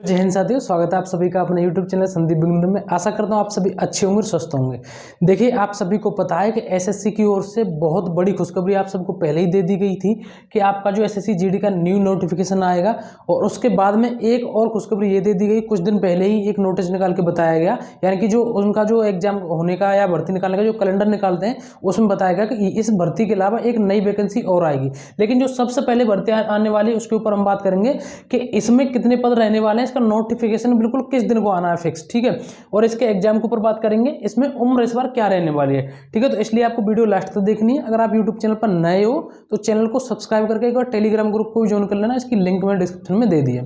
जय हिंद साथियों, स्वागत है आप सभी का अपने YouTube चैनल संदीप बिगनर में। आशा करता हूँ आप सभी अच्छे होंगे, स्वस्थ होंगे। देखिए, आप सभी को पता है कि एसएससी की ओर से बहुत बड़ी खुशखबरी आप सबको पहले ही दे दी गई थी कि आपका जो एसएससी जीडी का न्यू नोटिफिकेशन आएगा। और उसके बाद में एक और खुशखबरी ये दे दी गई, कुछ दिन पहले ही एक नोटिस निकाल के बताया गया, यानी कि जो उनका जो एग्जाम होने का या भर्ती निकालने का जो कैलेंडर निकालते हैं उसमें बताया गया कि इस भर्ती के अलावा एक नई वैकेंसी और आएगी। लेकिन जो सबसे पहले भर्ती आने वाली है उसके ऊपर हम बात करेंगे कि इसमें कितने पद रहने वाले हैं, इसका नोटिफिकेशन बिल्कुल किस दिन को आना है फिक्स, ठीक है। और इसके एग्जाम के ऊपर बात करेंगे, इसमें उम्र इस बार क्या रहने वाली है, ठीक है। तो इसलिए आपको वीडियो लास्ट तक देखनी है। अगर आप यूट्यूब चैनल पर नए हो तो चैनल को सब्सक्राइब करके एक बार टेलीग्राम ग्रुप को भी ज्वाइन कर लेना, इसकी लिंक मैंने डिस्क्रिप्शन में दे दी है।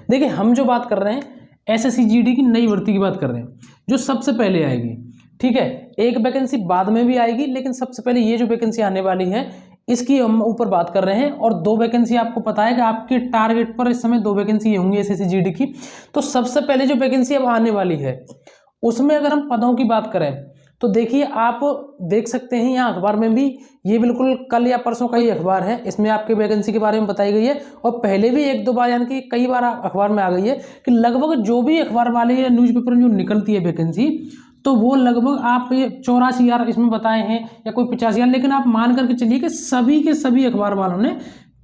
देखिए, हम जो बात कर रहे हैं एसएससी जीडी की नई भर्ती की बात कर रहे हैं जो सबसे पहले आएगी, ठीक है। एक वैकेंसी बाद में भी आएगी, लेकिन सबसे पहले ये जो वैकेंसी आने वाली है इसकी हम ऊपर बात कर रहे हैं। और दो वैकेंसी आपको पता है कि आपके टारगेट पर इस समय दो वैकेंसी होंगी एसएससी जीडी की। तो सबसे पहले जो वैकेंसी अब आने वाली है उसमें अगर हम पदों की बात करें तो देखिए, आप देख सकते हैं यहाँ अखबार में भी, ये बिल्कुल कल या परसों का ही अखबार है, इसमें आपके वैकेंसी के बारे में बताई गई है। और पहले भी एक दो बार यानी कि कई बार अखबार में आ गई है कि लगभग जो भी अखबार वाले या न्यूज़पेपर में जो निकलती है वैकेंसी, तो वो लगभग आप ये 84,000 इसमें बताए हैं या कोई 50,000, लेकिन आप मान करके चलिए कि सभी के सभी अखबार वालों ने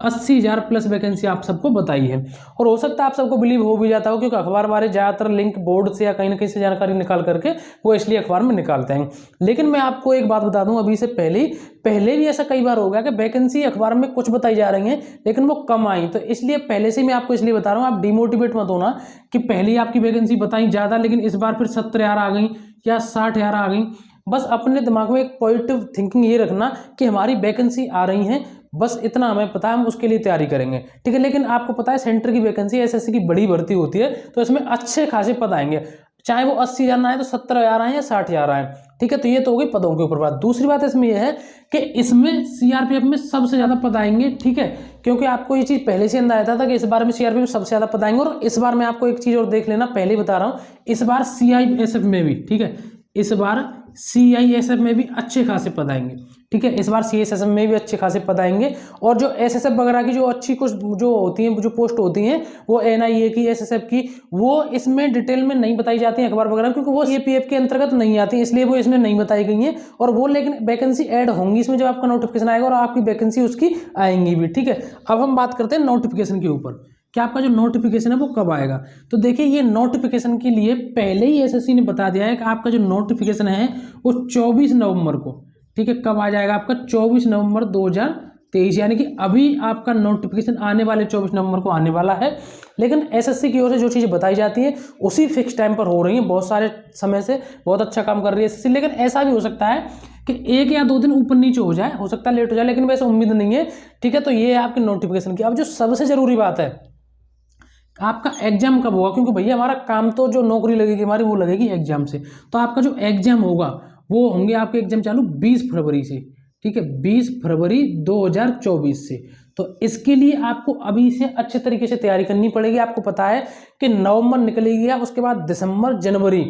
80,000 प्लस वैकेंसी आप सबको बताई है। और हो सकता है आप सबको बिलीव हो भी जाता हो, क्योंकि अखबार वाले ज़्यादातर लिंक बोर्ड से या कहीं ना कहीं से जानकारी निकाल करके वो इसलिए अखबार में निकालते हैं। लेकिन मैं आपको एक बात बता दूं, अभी से पहले भी ऐसा कई बार हो गया कि वैकेंसी अखबार में कुछ बताई जा रही है लेकिन वो कम आई। तो इसलिए पहले से मैं आपको इसलिए बता रहा हूँ, आप डिमोटिवेट मत होना कि पहले ही आपकी वैकेंसी बताई ज़्यादा लेकिन इस बार फिर 70,000 आ गई या 60,000 आ गई। बस अपने दिमाग में एक पॉजिटिव थिंकिंग ये रखना कि हमारी वैकेंसी आ रही हैं, बस इतना हमें पता है, हम उसके लिए तैयारी करेंगे, ठीक है। लेकिन आपको पता है सेंटर की वैकेंसी एसएससी की बड़ी भर्ती होती है, तो इसमें अच्छे खासे पद आएंगे, चाहे वो 80,000 आए तो 70,000 आए या 60,000 आए, ठीक है। तो ये तो हो गई पदों के ऊपर बात। दूसरी बात इसमें यह है कि इसमें सीआरपीएफ में सबसे ज्यादा पद आएंगे, ठीक है, क्योंकि आपको ये चीज पहले से अंदाजा था कि इस बार में सीआरपीएफ में सबसे ज्यादा पद आएंगे। और इस बार मैं आपको एक चीज और देख लेना, पहले बता रहा हूं, इस बार सीआईएसएफ में भी, ठीक है, इस बार सीआईएसएफ में भी अच्छे खासे पद आएंगे, ठीक है। इस बार सीएसएसएफ में भी अच्छे खासे पद आएंगे। और जो एसएसएफ वगैरह की जो अच्छी कुछ जो होती हैं, जो पोस्ट होती हैं, वो एनआईए की, एसएसएफ की, वो इसमें डिटेल में नहीं बताई जाती हैं अखबार वगैरह, क्योंकि वो एपीएफ के अंतर्गत नहीं आती, इसलिए वो इसमें नहीं बताई गई हैं। और वो लेकिन वैकेंसी ऐड होंगी इसमें जब आपका नोटिफिकेशन आएगा, और आपकी वैकेंसी उसकी आएंगी भी, ठीक है। अब हम बात करते हैं नोटिफिकेशन के ऊपर कि आपका जो नोटिफिकेशन है वो कब आएगा। तो देखिए, ये नोटिफिकेशन के लिए पहले ही एसएससी ने बता दिया है कि आपका जो नोटिफिकेशन है वो 24 नवंबर को, ठीक है, कब आ जाएगा आपका 24 नवंबर 2023, यानी कि अभी आपका नोटिफिकेशन आने वाले 24 नवंबर को आने वाला है। लेकिन एसएससी की ओर से जो चीज़ें बताई जाती हैं उसी फिक्स टाइम पर हो रही हैं, बहुत सारे समय से बहुत अच्छा काम कर रही है एसएससी। लेकिन ऐसा भी हो सकता है कि एक या दो दिन ऊपर नीचे हो जाए, हो सकता है लेट हो जाए, लेकिन वैसे उम्मीद नहीं है, ठीक है। तो ये है आपके नोटिफिकेशन की। अब जो सबसे जरूरी बात है, आपका एग्जाम कब होगा, क्योंकि भैया हमारा काम तो जो नौकरी लगेगी हमारी वो लगेगी एग्जाम से। तो आपका जो एग्जाम होगा वो होंगे आपके एग्जाम चालू 20 फरवरी से, ठीक है, 20 फरवरी 2024 से। तो इसके लिए आपको अभी से अच्छे तरीके से तैयारी करनी पड़ेगी। आपको पता है कि नवंबर निकलेगी, उसके बाद दिसंबर, जनवरी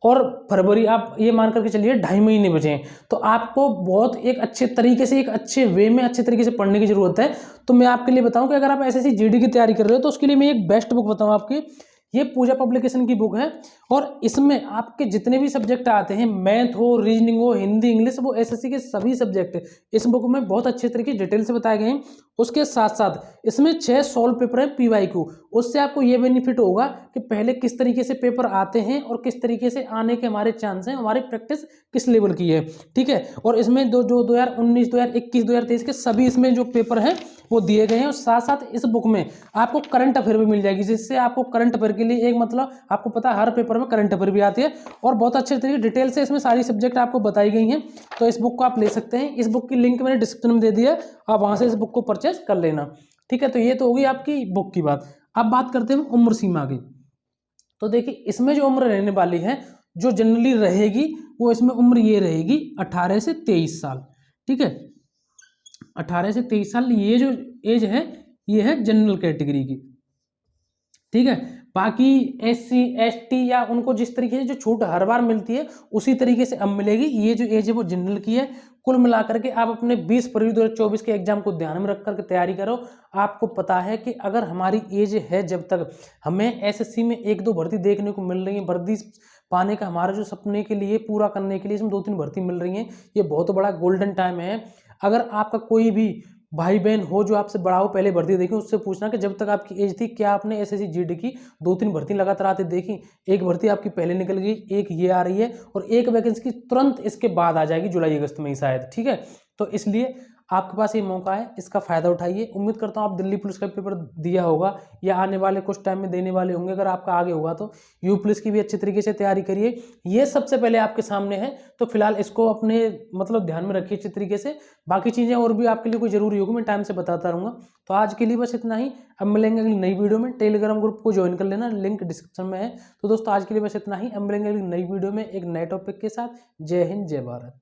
और फरवरी, आप ये मान करके चलिए 2.5 महीने बचे हैं। तो आपको बहुत एक अच्छे तरीके से, एक अच्छे वे में, अच्छे तरीके से पढ़ने की जरूरत है। तो मैं आपके लिए बताऊं कि अगर आप एसएससी जीडी की तैयारी कर रहे हो तो उसके लिए मैं एक बेस्ट बुक बताऊं आपकी, ये पूजा पब्लिकेशन की बुक है। और इसमें आपके जितने भी सब्जेक्ट आते हैं, मैथ हो, रीजनिंग हो, हिंदी, इंग्लिश, वो एसएससी के सभी सब्जेक्ट इस बुक में बहुत अच्छे तरीके डिटेल से बताए गए हैं। उसके साथ साथ इसमें 6 सॉल्व पेपर है पीवाईक्यू। उससे आपको ये बेनिफिट होगा कि पहले किस तरीके से पेपर आते हैं और किस तरीके से आने के हमारे चांस हैं, हमारी प्रैक्टिस किस लेवल की है, ठीक है। और इसमें जो 2019, 2021, 2023 के सभी इसमें जो पेपर हैं वो दिए गए हैं। और साथ साथ इस बुक में आपको करंट अफेयर भी मिल जाएगी, जिससे आपको करंट अफेयर के लिए एक, मतलब आपको पता है हर पेपर में करंट अफेयर भी आती है, और बहुत अच्छे तरीके डिटेल से इसमें सारी सब्जेक्ट आपको बताई गई हैं। तो इस बुक को आप ले सकते हैं, इस बुक की लिंक मैंने डिस्क्रिप्शन में दे दी है, आप वहां से इस बुक को परचेज कर लेना, ठीक है। तो ये तो होगी आपकी बुक की बात। अब बात करते हैं उम्र सीमा की। तो देखिए, इसमें जो उम्र रहने वाली है, जो जनरली रहेगी, वो इसमें उम्र ये रहेगी 18 से 23 साल, ठीक है। 18 से 23 साल ये जो एज है, ये है जनरल कैटेगरी की, ठीक है। बाकी एससी, एसटी या उनको जिस तरीके से जो छूट हर बार मिलती है उसी तरीके से अब मिलेगी। ये जो एज है वो जनरल की है। कुल मिलाकर के आप अपने 20 फरवरी 2024 के एग्जाम को ध्यान में रख करके तैयारी करो। आपको पता है कि अगर हमारी एज है, जब तक हमें एसएससी में 1-2 भर्ती देखने को मिल रही है, वर्दी पाने का हमारा जो सपने के लिए पूरा करने के लिए इसमें 2-3 भर्ती मिल रही हैं, ये बहुत बड़ा गोल्डन टाइम है। अगर आपका कोई भी भाई बहन हो जो आपसे बड़ा हो, पहले भर्ती देखी, उससे पूछना कि जब तक आपकी एज थी क्या आपने एसएससी जीडी की 2-3 भर्ती लगातार आते देखी। एक भर्ती आपकी पहले निकल गई, एक ये आ रही है और एक वैकेंसी की तुरंत इसके बाद आ जाएगी जुलाई अगस्त में ही शायद, ठीक है। तो इसलिए आपके पास ये मौका है, इसका फायदा उठाइए। उम्मीद करता हूँ आप दिल्ली पुलिस का पेपर दिया होगा या आने वाले कुछ टाइम में देने वाले होंगे। अगर आपका आगे होगा तो यू पुलिस की भी अच्छी तरीके से तैयारी करिए। ये सबसे पहले आपके सामने है, तो फिलहाल इसको अपने मतलब ध्यान में रखिए अच्छी तरीके से। बाकी चीज़ें और भी आपके लिए कोई जरूरी होगी, मैं टाइम से बताता रहूँगा। तो आज के लिए बस इतना ही। अब मिलेंगे अगली नई वीडियो में। टेलीग्राम ग्रुप को ज्वाइन कर लेना, लिंक डिस्क्रिप्शन में है। तो दोस्तों आज के लिए बस इतना ही। अब मिलेंगे अगली नई वीडियो में एक नए टॉपिक के साथ। जय हिंद, जय भारत।